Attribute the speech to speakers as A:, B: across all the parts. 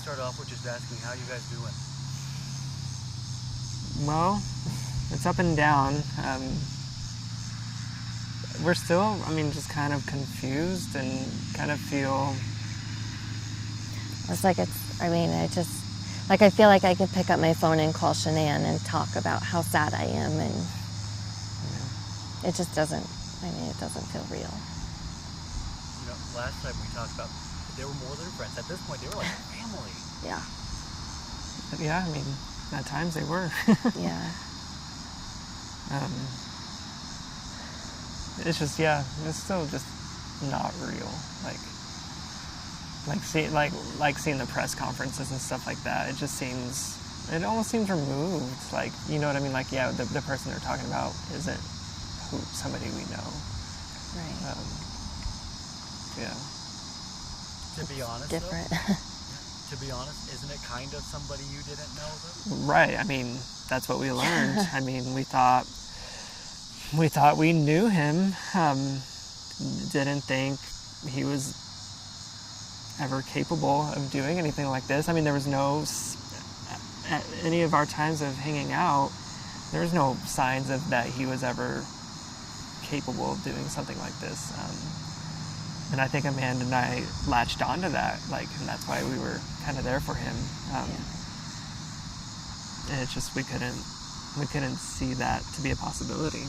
A: start off with just asking how you guys doing?
B: Well, it's up and down. We're still, just kind of confused and kind of feel...
C: It's like I feel like I could pick up my phone and call Shanann and talk about how sad I am, and it just doesn't, it doesn't feel real.
A: Last time we talked about they were more than friends. At this point, they were like family.
C: Yeah.
B: Yeah, at times they were.
C: Yeah.
B: It's just, it's still just not real. Seeing the press conferences and stuff like that, it almost seems removed. You know what I mean? The person they're talking about isn't somebody we know.
C: Right.
B: Yeah.
A: To be honest,
C: different.
A: To be honest, isn't it kind of somebody you didn't know, though?
B: Right. That's what we learned. We thought we knew him. Didn't think he was ever capable of doing anything like this. There was no, at any of our times of hanging out, there was no signs of that he was ever capable of doing something like this. And I think Amanda and I latched onto that, and that's why we were kind of there for him. And it's just we couldn't see that to be a possibility.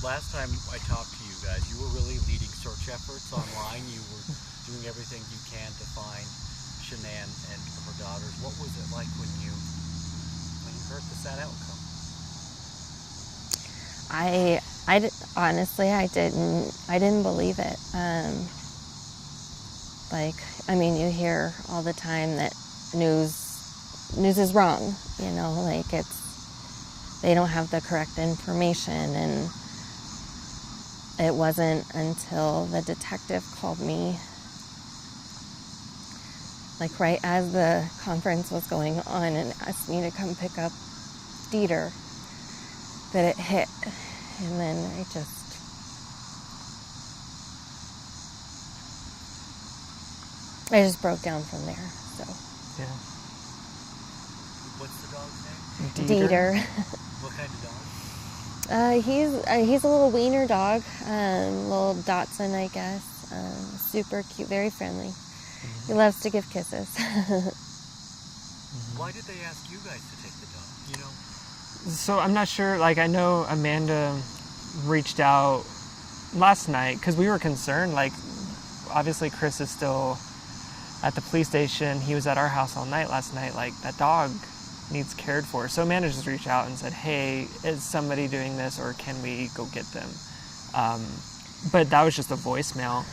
A: Last time I talked to you guys, you were really leading search efforts online. You were doing everything you can to find Shanann and her daughters. What was it like when you heard the sad outcome?
C: Honestly, I didn't believe it. You hear all the time that news is wrong, they don't have the correct information, and it wasn't until the detective called me, right as the conference was going on, and asked me to come pick up Dieter, that it hit. And then I just broke down from there. So.
B: Yeah.
A: What's the dog's name?
C: Dieter.
A: What kind of dog?
C: He's a little wiener dog, little Dachshund, I guess. Super cute, very friendly. Mm-hmm. He loves to give kisses.
A: Why did they ask you guys to take the dog?
B: So I'm not sure. I know Amanda reached out last night because we were concerned. Obviously Chris is still at the police station. He was at our house all night last night. That dog needs cared for. So Amanda just reached out and said, hey, is somebody doing this, or can we go get them? But that was just a voicemail.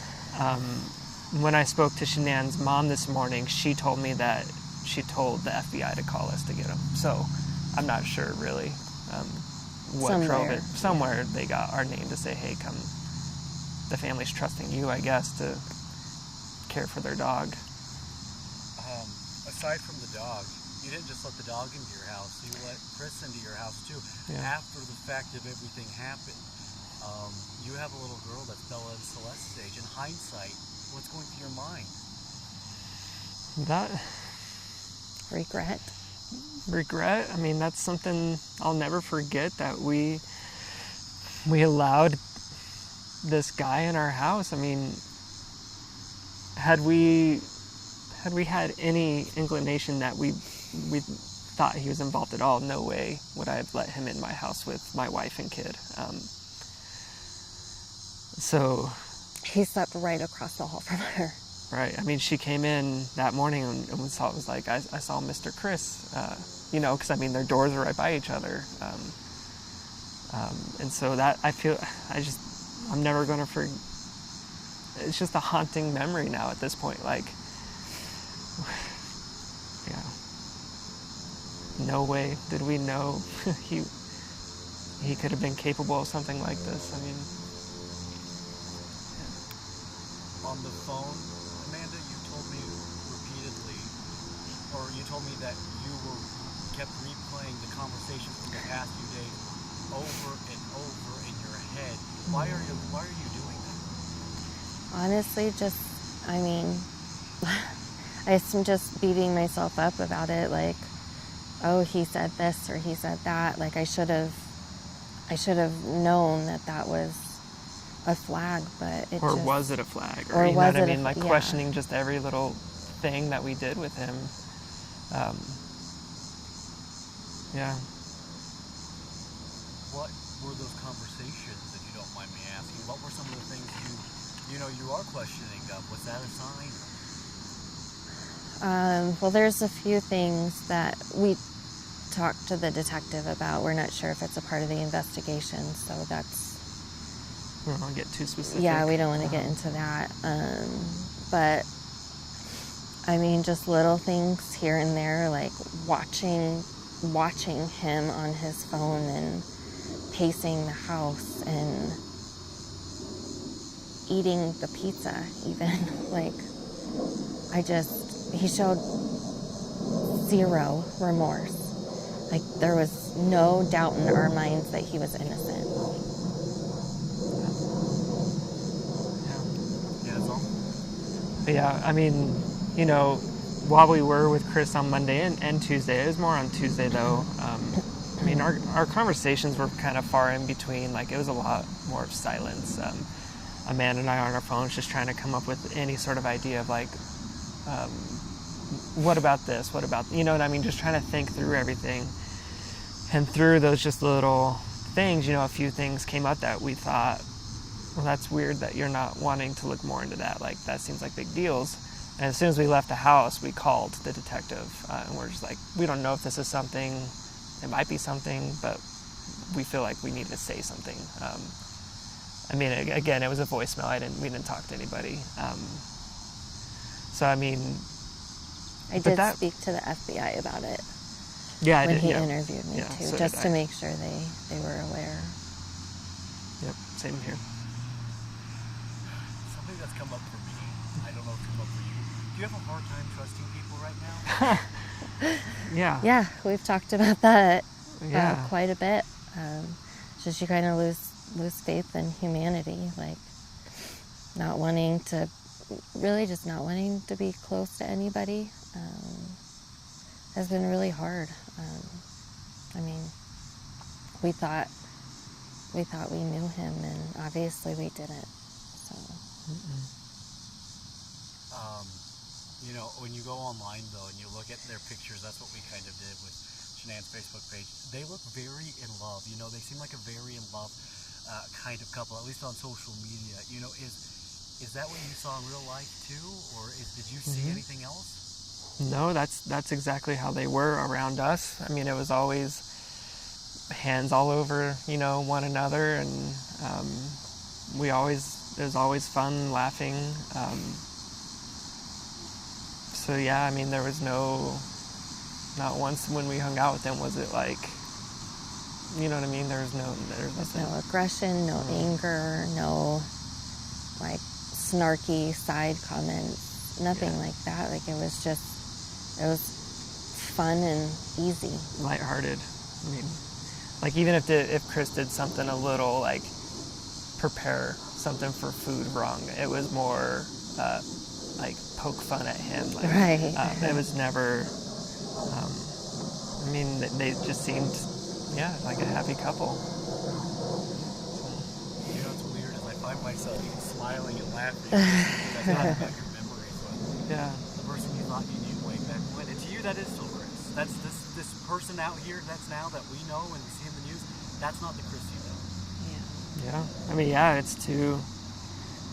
B: When I spoke to Shanann's mom this morning, she told me that she told the FBI to call us to get them. So I'm not sure really what drove it. Somewhere they got our name to say, hey, come. The family's trusting you, I guess, to care for their dog.
A: Aside from the dog, you didn't just let the dog into your house. You let Chris into your house, too. Yeah. After the fact of everything happened, you have a little girl that's Bella and Celeste's age. In hindsight, what's going through your mind?
B: That...
C: Regret.
B: That's something I'll never forget, that we allowed this guy in our house. Had we had any inclination that we thought he was involved at all, no way would I have let him in my house with my wife and kid. So
C: he slept right across the hall from her.
B: Right. She came in that morning and I saw Mr. Chris, because their doors are right by each other. And so that I'm never going to forget. It's just a haunting memory now at this point. No way did we know he could have been capable of something like this.
A: On the phone, Amanda, you told me repeatedly, or you told me that you kept replaying the conversation from the past few days over and over in your head. Why are you doing that?
C: honestly, just, I mean, I'm just beating myself up about it. Like, oh, he said this or he said that. Like, I should have known that that was a flag, but it
B: Or
C: just,
B: was it a flag?
C: Or
B: you know
C: was
B: what I
C: it a
B: mean? Like
C: yeah.
B: questioning just every little thing that we did with him. Yeah.
A: What were those conversations, if you don't mind me asking? What were some of the things you are questioning of? Was that a sign?
C: Well, there's a few things that we talked to the detective about. We're not sure if it's a part of the investigation, so that's...
B: We don't want to get too specific.
C: Yeah, we don't want to get into that. But, I mean, just little things here and there, like watching him on his phone and pacing the house and eating the pizza even. Like, he showed zero remorse. Like, there was no doubt in our minds that he was innocent.
A: Yeah, that's all.
B: Yeah, I mean, you know, while we were with Chris on Monday and Tuesday, it was more on Tuesday though. I mean, our conversations were kind of far in between. Like, it was a lot more of silence. Amanda and I on our phones just trying to come up with any sort of idea of like, what about this? What about, you know what I mean? Just trying to think through everything. And through those just little things, you know, a few things came up that we thought, well, that's weird that you're not wanting to look more into that. Like, that seems like big deals. And as soon as we left the house, we called the detective. And we're just like, we don't know if this is something. It might be something, but we feel like we need to say something. I mean, again, it was a voicemail. We didn't talk to anybody. So, I mean...
C: I did speak to the FBI about it.
B: Yeah,
C: when
B: I did.
C: he
B: Yeah.
C: interviewed me too,
B: so
C: just to make sure they were aware.
B: Yep, same here.
A: Something that's come up for me, I don't know if it's come up for you. Do you have a hard time trusting people right now?
B: Yeah.
C: Yeah, we've talked about that
B: Yeah.
C: quite a bit. Just you kind of lose faith in humanity, like not wanting to be close to anybody. Has been really hard. I mean, we thought we knew him, and obviously we didn't. So.
A: You know, when you go online though and you look at their pictures, that's what we kind of did with Shanann's Facebook page. They look very in love. You know, they seem like a very in love kind of couple, at least on social media. You know, is that what you saw in real life too, or did you see anything else?
B: No, that's exactly how they were around us. I mean, it was always hands all over, you know, one another, and it was always fun, laughing. So yeah, I mean, there was not once when we hung out with them was it like, you know what I mean? There's nothing.
C: No aggression, no anger, no like snarky side comments, nothing like that. Like, it was fun and easy.
B: Lighthearted. I mean, like, even if Chris did something a little, like, prepare something for food wrong, it was more, like, poke fun at him. Like,
C: right.
B: It was never, I mean, they just seemed, like a happy couple.
A: You know, what's weird is I find myself even smiling and laughing because I thought about your memories. But
B: Yeah.
A: the person you thought you knew way back when, and to you that is still Chris. That's this person out here that's now that we know and we see in the news. That's not the Chris you know.
B: Yeah. I mean, it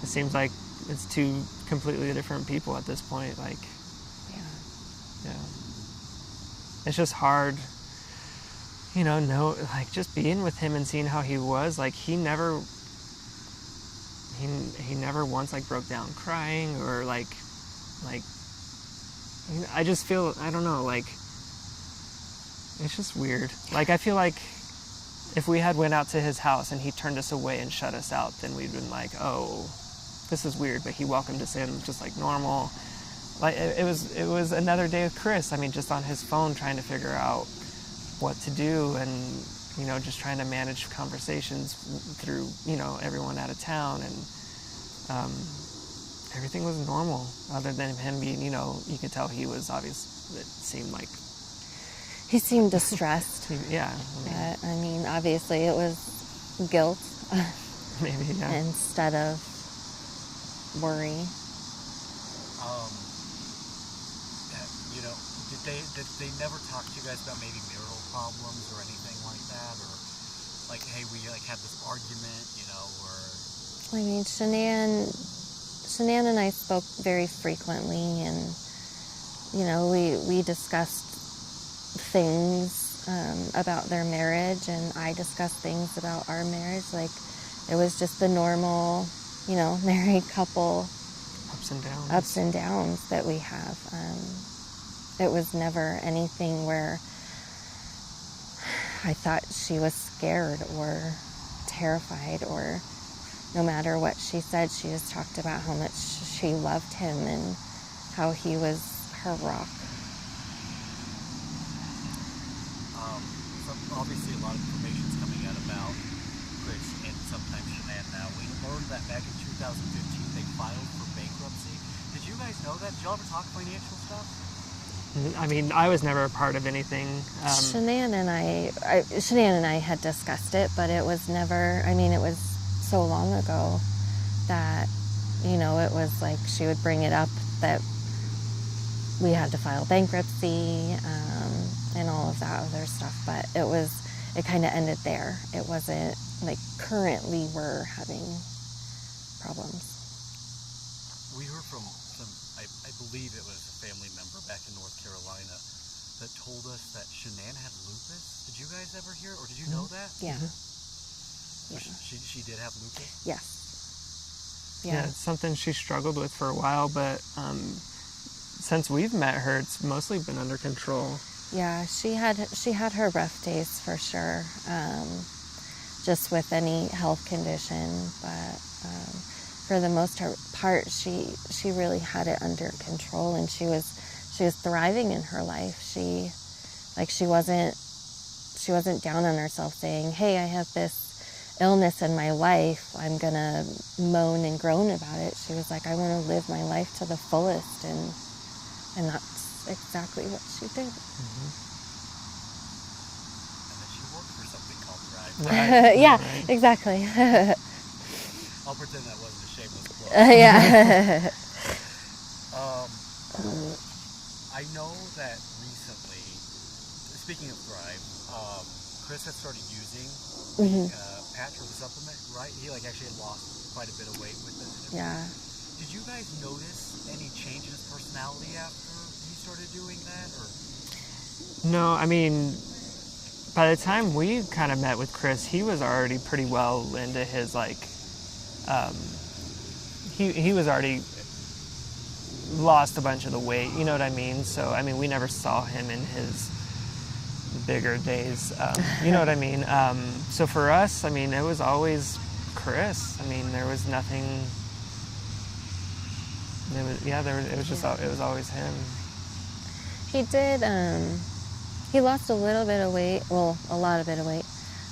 B: seems like it's two completely different people at this point. Like, yeah. It's just hard, you know, like, just being with him and seeing how he was. Like, he never once, like, broke down crying or, like, I just feel, I don't know, like, it's just weird. Like, I feel like if we had went out to his house and he turned us away and shut us out, then we'd been like, oh, this is weird, but he welcomed us in just like normal. Like, it was another day with Chris. I mean, just on his phone trying to figure out what to do and, you know, just trying to manage conversations through, you know, everyone out of town. And everything was normal, other than him being, you know, you could tell he was obvious. It seemed like
C: He seemed distressed.
B: yeah.
C: But, I mean, obviously it was guilt
B: Maybe, yeah.
C: instead of worry.
A: You know, did they never talk to you guys about maybe marital problems or anything like that, or like, hey, we like had this argument, you know, or
C: I mean, Shanann and I spoke very frequently, and you know, we discussed things about their marriage, and I discussed things about our marriage. Like, it was just the normal, you know, married couple ups and downs that we have. It was never anything where I thought she was scared or terrified, or no matter what she said, she just talked about how much she loved him and how he was her rock.
A: So obviously a lot of information is coming out about Chris and sometimes Shanann now. We learned that back in 2015 they filed for bankruptcy. Did you guys know that? Did y'all ever talk financial stuff?
B: I mean, I was never a part of anything.
C: Shanann and I had discussed it, but it was never, I mean, it was so long ago that, you know, it was like she would bring it up that we had to file bankruptcy and all of that other stuff, but it kind of ended there. It wasn't like currently we're having problems.
A: We heard from some, I believe it was a family member back in North Carolina that told us that Shanann had lupus. Did you guys ever hear, or did you know that?
C: Yeah.
A: So she did have lupus?
C: Yes.
B: Yeah, it's something she struggled with for a while, but since we've met her, it's mostly been under control.
C: Yeah, she had her rough days for sure, just with any health condition, but for the most part, she really had it under control, and she was thriving in her life. She wasn't down on herself saying, "Hey, I have this illness in my life, I'm gonna moan and groan about it." She was like, "I want to live my life to the fullest," and that's exactly what she did.
B: Mm-hmm.
A: And then she worked for something called Thrive.
B: Right.
C: Yeah,
B: right.
C: exactly.
A: I'll pretend that wasn't a shameless plug.
C: Yeah.
A: I know that recently, speaking of Thrive, Chris had started using the patch or the supplement, right? He actually had lost quite a bit of weight with it.
C: Yeah.
A: Did you guys notice any change in his personality after he started doing that, or?
B: No, I mean, by the time we kind of met with Chris, he was already pretty well into his, he was already lost a bunch of the weight, you know what I mean? So, I mean, we never saw him in his bigger days, you know what I mean? So for us, I mean, it was always Chris. I mean, there was nothing, it was always him.
C: He did, he lost a little bit of weight, well, a lot of bit of weight,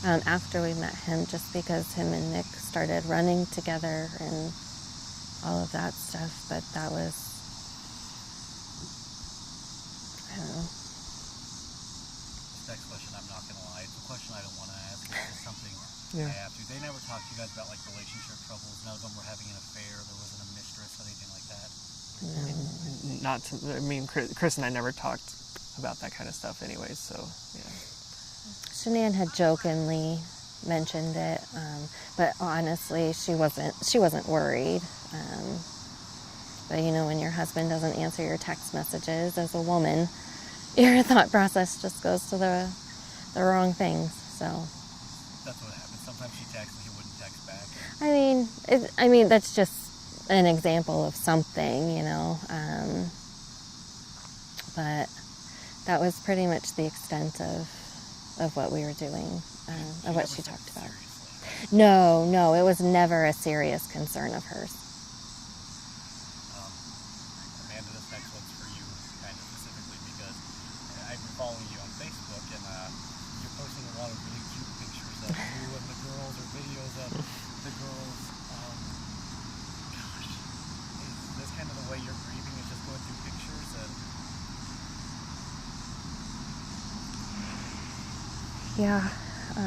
C: after we met him, just because him and Nick started running together and all of that stuff, but that was, I don't know.
A: This next question, I'm not going to lie, it's a question I don't want to ask. It's just something
B: Yeah.
A: I have to. They never talked to you guys about relationship troubles. None of them were having an affair. There wasn't a mistress, anything like that.
B: I mean, Chris and I never talked about that kind of stuff anyways, so, yeah.
C: Shanann had jokingly mentioned it, but honestly, she wasn't worried. But you know, when your husband doesn't answer your text messages as a woman, your thought process just goes to the wrong things. So
A: That's what happened. Sometimes she texted, he wouldn't text back.
C: I mean, that's just an example of something, you know. But that was pretty much the extent of what we were doing, of what she talked about.
A: Seriously.
C: No, it was never a serious concern of hers.
A: Amanda, this next one's for you, kind of specifically, because I've been following you on Facebook, and you're posting a lot of really cute pictures of you and the girls, or videos of the girls. Gosh, is you're grieving is just going through pictures and
C: Yeah. I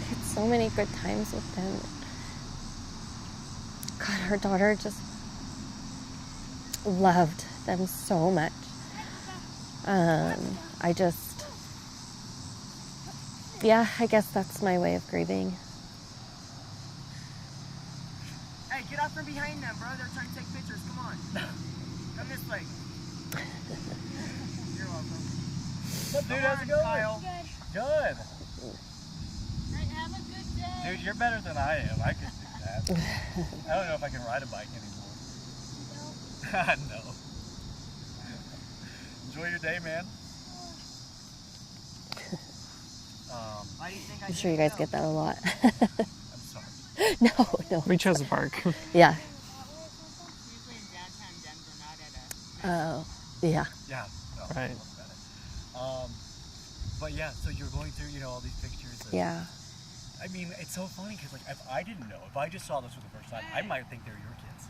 C: had so many good times with them. God, her daughter just loved them so much. I guess that's my way of grieving.
D: Hey, get out from behind them, bro. They're trying to take pictures. Come on. Come this way. You're welcome.
A: what's up, dude? How's it going?
D: Kyle.
A: Good.
E: Right, have a good day.
A: Dude, you're better than I am. I could do that. I don't know if I can ride a bike anymore. No. Enjoy your day, man.
D: Why do you think I
C: I'm sure you guys get that a lot.
A: I'm sorry.
C: No.
B: We chose the park.
C: Yeah.
E: Usually in downtown Denver, not at a.
C: Oh, yeah.
A: Yeah. No,
B: Right.
A: look at it. But yeah, so you're going through, all these pictures. And,
C: Yeah.
A: I mean, it's so funny because, if I didn't know, if I just saw this for the first time, I might think they're your kids.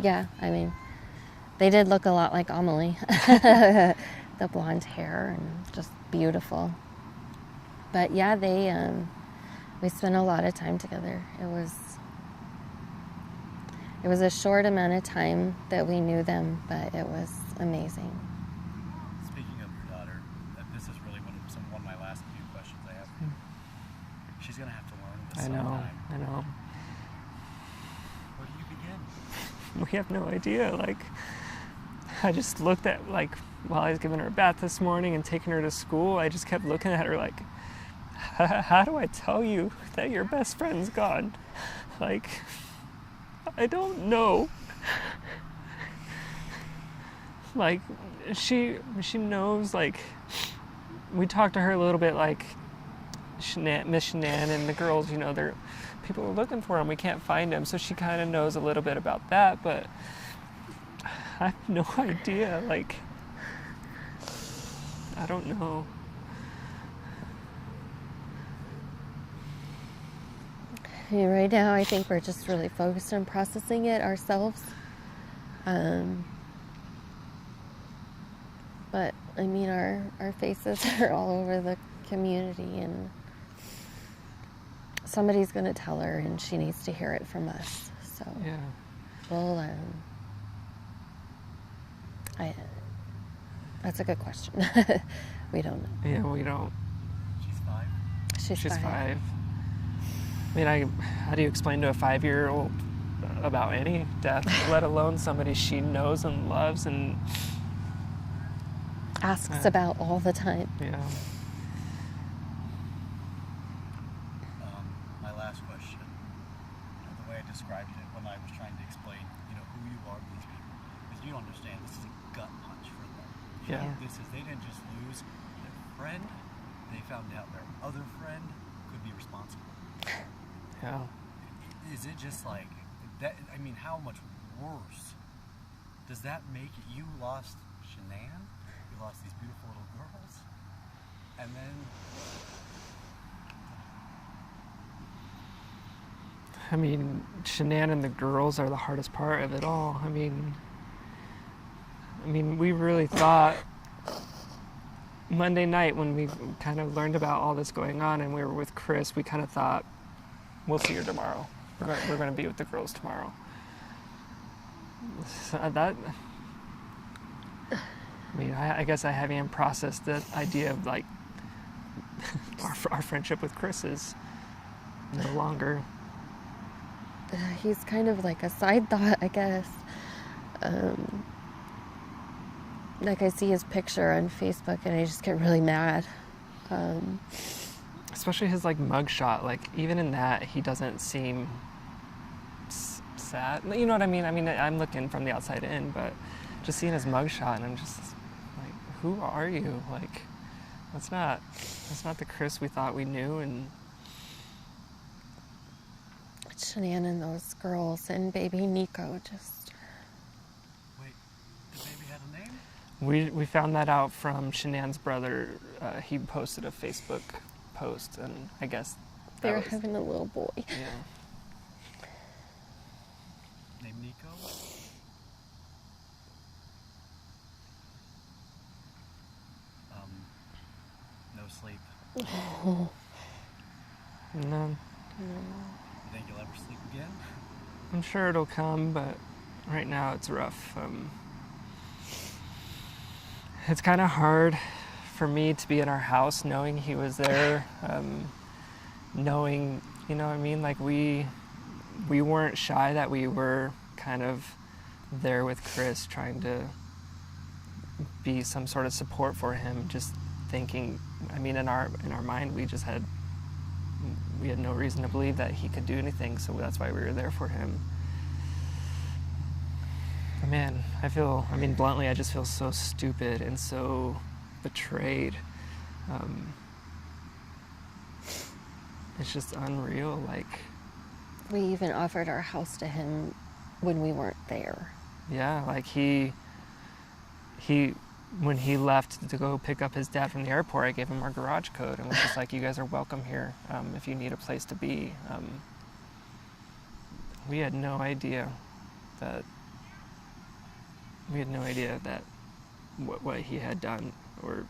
C: Yeah, I mean, they did look a lot like Amelie. The blonde hair and just beautiful. But yeah, we spent a lot of time together. It was a short amount of time that we knew them, but it was amazing.
A: Speaking of your daughter, this is really one of my last few questions I have for you. She's going to have to learn this
B: I know.
A: sometime.
B: I know.
A: Where do you begin?
B: We have no idea. Like, I just looked at, while I was giving her a bath this morning and taking her to school, I just kept looking at her like, how do I tell you that your best friend's gone? Like, I don't know. Like, she knows, we talked to her a little bit, Miss Shanann and the girls, people are looking for him. We can't find him. So she kind of knows a little bit about that, but I have no idea. I don't know.
C: Right now, I think we're just really focused on processing it ourselves. But I mean, our faces are all over the community, and somebody's going to tell her, and she needs to hear it from us. So
B: Yeah.
C: we'll. That's a good question. We don't know.
B: Yeah, we don't.
A: She's 5.
B: She's 5. I mean, how do you explain to a 5-year-old about any death, let alone somebody she knows and loves and
C: Asks about all the time.
B: yeah.
A: My last question, the way I described it when I was trying to explain, who you are to these people, is you understand this is a gut punch for them.
B: Yeah.
A: They didn't just lose their friend, they found out their other friend could be responsible.
B: Yeah.
A: Is it just like that? I mean, how much worse does that make it? You lost Shanann, you lost these beautiful little girls, and then
B: I mean, Shanann and the girls are the hardest part of it all. I mean, we really thought Monday night when we kind of learned about all this going on and we were with Chris, we kind of thought, we'll see her tomorrow. We're going to be with the girls tomorrow. So I guess I haven't even processed the idea of our friendship with Chris is no longer.
C: He's kind of like a side thought, I guess. I see his picture on Facebook and I just get really mad.
B: Especially his mugshot. Even in that, he doesn't seem sad. You know what I mean? I'm looking from the outside in, but just seeing his mugshot, and I'm just like, who are you? That's not the Chris we thought we knew. And
C: Shanann and those girls and baby Nico just.
A: wait, the baby had a name?
B: we found that out from Shanann's brother. He posted a Facebook post, and I guess
C: They're having a little boy.
B: Yeah.
A: named Nico. No sleep.
B: No,
A: You think you'll ever sleep again?
B: I'm sure it'll come, but right now it's rough. It's kind of hard for me to be in our house knowing he was there, knowing, you know what I mean? Like we weren't shy that we were kind of there with Chris, trying to be some sort of support for him, just thinking, I mean, in our mind, we had no reason to believe that he could do anything, so that's why we were there for him. But man, bluntly, I just feel so stupid and so betrayed. It's just unreal, like...
C: We even offered our house to him when we weren't there.
B: Yeah, like he when he left to go pick up his dad from the airport, I gave him our garage code and was just like, you guys are welcome here if you need a place to be. We had no idea that what he had done, or
A: And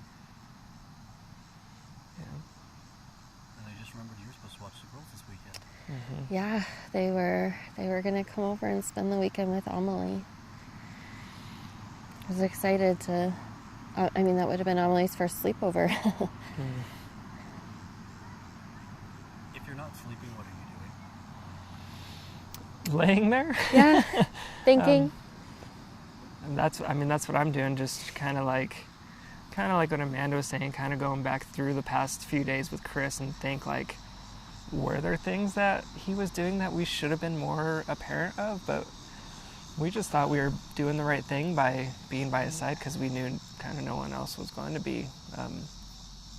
A: I just remembered you were supposed to watch the girls this weekend.
B: Mm-hmm.
C: Yeah, they were gonna come over and spend the weekend with Amelie. I was excited to. That would have been Amelie's first sleepover.
A: If you're not sleeping, what are you doing?
B: Laying there.
C: Yeah, thinking.
B: And that's what I'm doing. Just kind of like what Amanda was saying. Kind of going back through the past few days with Chris and think like, were there things that he was doing that we should have been more apparent of? But we just thought we were doing the right thing by being by his side because we knew kind of no one else was going to be,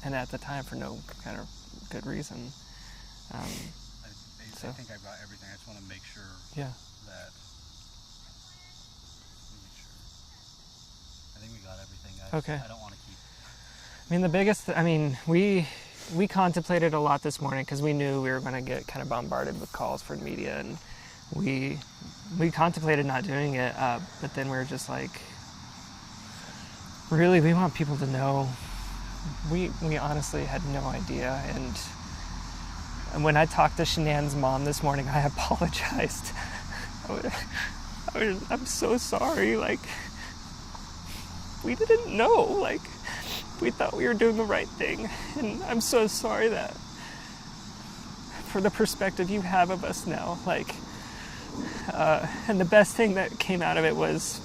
B: and at the time for no kind of good reason.
A: I think I got everything. I just want to make sure
B: Yeah.
A: that. I think we got everything.
B: Okay.
A: I don't want to keep.
B: We contemplated a lot this morning because we knew we were going to get kind of bombarded with calls for media, and we contemplated not doing it, but then we were just like, really, we want people to know. We honestly had no idea, and when I talked to Shanann's mom this morning, I apologized. I'm so sorry, like, we didn't know, like, we thought we were doing the right thing, and I'm so sorry that for the perspective you have of us now, like, and the best thing that came out of it was,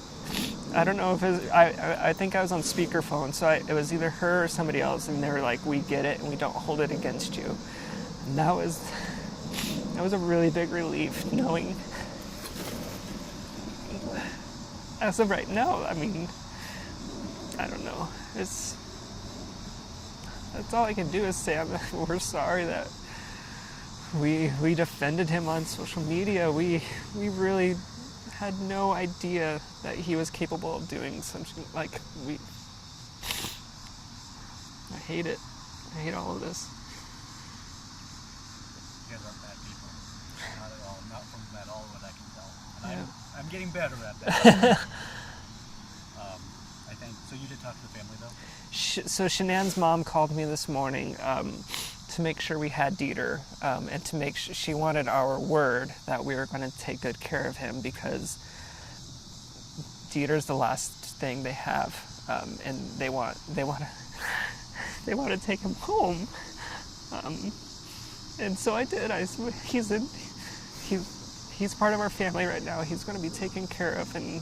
B: I don't know if it was, I think I was on speakerphone, so it was either her or somebody else, and they were like, we get it, and we don't hold it against you. And that was a really big relief, knowing, as of right now, I don't know, that's all I can do is say we're sorry that we defended him on social media. We really had no idea that he was capable of doing something like I hate it. I hate all of this.
A: You guys aren't bad people. Not at all. Not from at all what I can tell. And
B: Yeah.
A: I'm getting better at that. I think. So you did talk to the family though?
B: So Shanann's mom called me this morning to make sure we had Dieter, and to make sure she wanted our word that we were going to take good care of him because Dieter's the last thing they have, and they want to take him home. And so I did. He's part of our family right now. He's going to be taken care of, and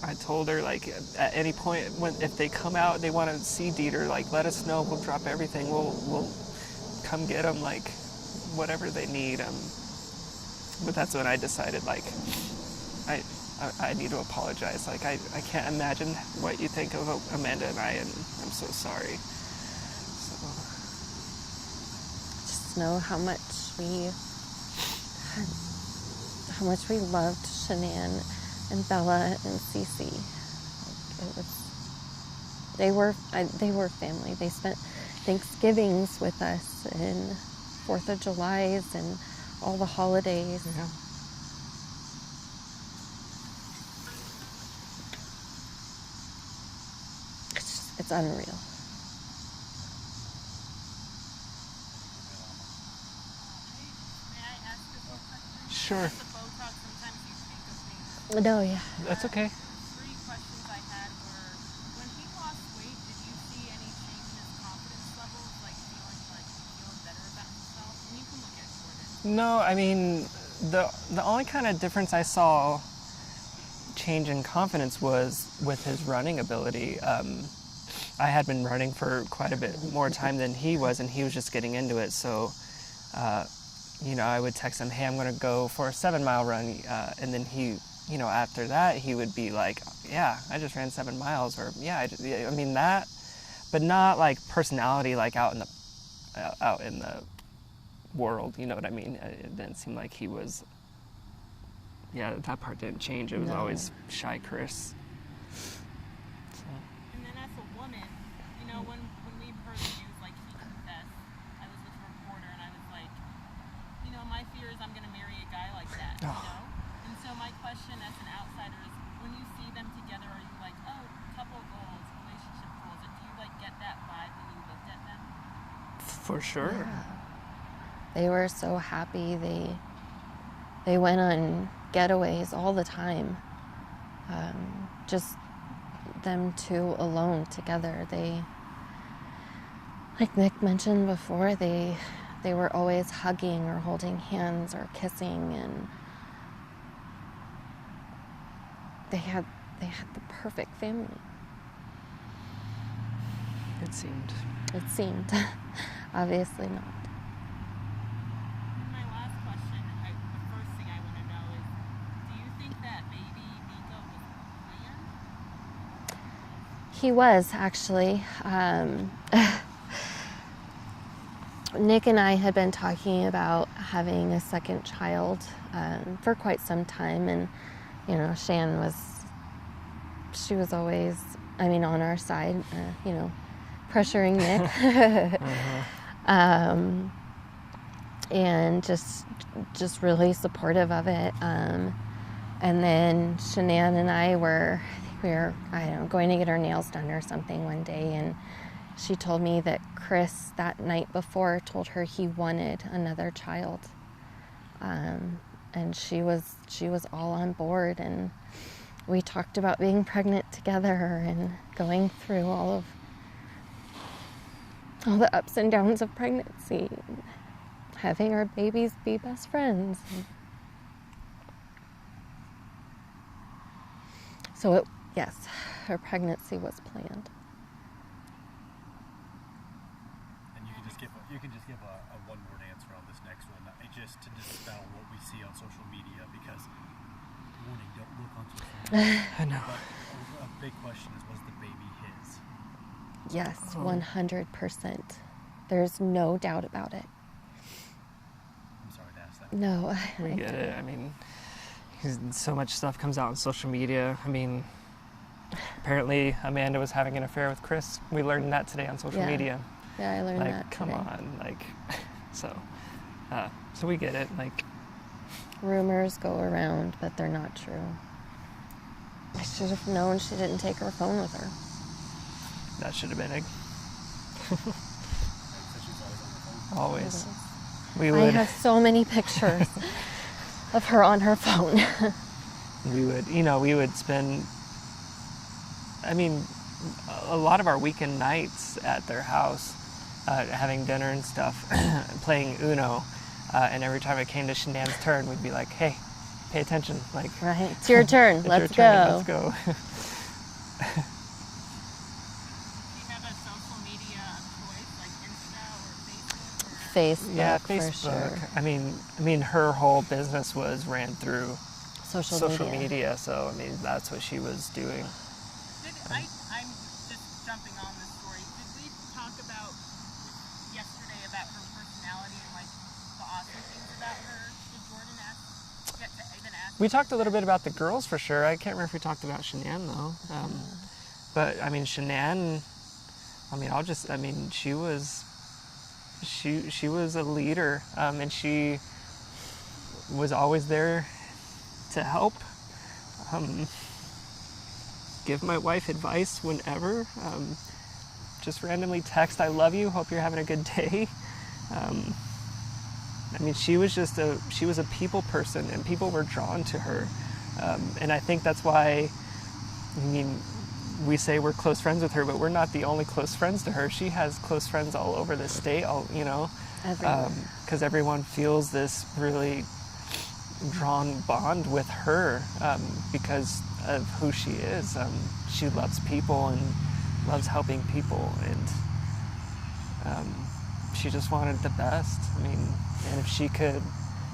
B: I told her, like, at any point if they come out, they want to see Dieter, like, let us know. We'll drop everything. We'll come get him, like, whatever they need. But that's when I decided, like, I need to apologize. Like, I can't imagine what you think of Amanda and I, and I'm so sorry. So.
C: Just know how much we loved Shanann and Bella and Cece. They were family. They spent Thanksgivings with us and 4th of Julys and all the holidays.
B: Yeah.
C: it's unreal.
E: May I ask this one question?
B: Sure.
E: With the Botox, sometimes you think of things.
C: No, yeah.
B: That's okay.
E: 3 questions I had were, when he lost weight, did you see any change in his confidence levels, like feeling better about himself? And you can look at Jordan.
B: No, I mean, the only kind of difference I saw change in confidence was with his running ability. I had been running for quite a bit more time than he was, and he was just getting into it. So, I would text him, hey, I'm going to go for a 7-mile run. And then he, after that, he would be like, yeah, I just ran 7 miles. Or, yeah, I mean that, but not like personality, like out in the world, you know what I mean? It didn't seem like he was, that part didn't change. It was always shy Chris. So.
E: And then as a woman, when we heard the news, like he confessed, I was with a reporter and I was like, my fear is I'm going to marry a guy like that, And so my question as an outsider is, when you see them together, are you like, oh, couple goals, relationship goals, or do you get that vibe when you looked at them?
B: For sure.
C: Yeah. They were so happy. They went on getaways all the time. Just them two alone together. They, like Nick mentioned before, they were always hugging or holding hands or kissing, and they had the perfect family.
B: It seemed.
C: It seemed. Obviously not.
E: And my last question, the first thing I want to know is, do you think that baby Nico was planned?
C: He was, actually. Nick and I had been talking about having a second child for quite some time, and Shan was always, on our side, pressuring Nick, and just really supportive of it. And then Shanann and I were going to get our nails done or something one day, and she told me that Chris that night before told her he wanted another child, and she was all on board, and we talked about being pregnant together and going through all the ups and downs of pregnancy, and having our babies be best friends. So yes, her pregnancy was planned.
A: You can just give a one-word answer on this next one, just to dispel what we see on social media, because, warning, don't look on social media.
B: I know.
A: But a big question is, was the baby his?
C: Yes, 100%. There's no doubt about it.
A: I'm sorry to ask that.
C: No.
B: We get it. So much stuff comes out on social media. Apparently Amanda was having an affair with Chris. We learned that today on social media.
C: Yeah, I learned that
B: come
C: today.
B: on, so we get it,
C: Rumors go around, but they're not true. I should have known she didn't take her phone with her.
B: that should have been it. Always. We
C: I
B: would,
C: have so many pictures of her on her phone.
B: we would spend, a lot of our weekend nights at their house, having dinner and stuff, playing Uno, and every time it came to Shanann's turn, we'd be like, hey, pay attention.
C: Right, it's your turn.
B: It's
C: Let's
B: your turn.
C: go.
B: Let's go.
E: Do you have a social media of choice, like Insta or Facebook?
C: Facebook,
B: Yeah,
C: for
B: Facebook.
C: sure.
B: Her whole business ran through
C: Social
B: media. So that's what she was doing.
E: I'm just jumping on this story. Did we talk about yesterday about her personality and the awesome things about her? Did Jordan get to even ask?
B: We talked a little bit about the girls for sure. I can't remember if we talked about Shanann though. But Shanann, she was a leader, and she was always there to help. Give my wife advice whenever. just randomly text, "I love you, hope you're having a good day." I mean, she was a people person, and people were drawn to her. And I think that's why, I mean, we say we're close friends with her, but we're not the only close friends to her. She has close friends all over the state, because everyone feels this really drawn bond with her because of who she is. She loves people and loves helping people, and she just wanted the best. I mean, and if she could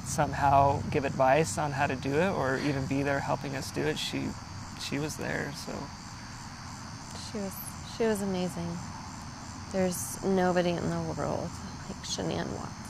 B: somehow give advice on how to do it, or even be there helping us do it, she was there. So
C: she was amazing. There's nobody in the world like Shanann Watts.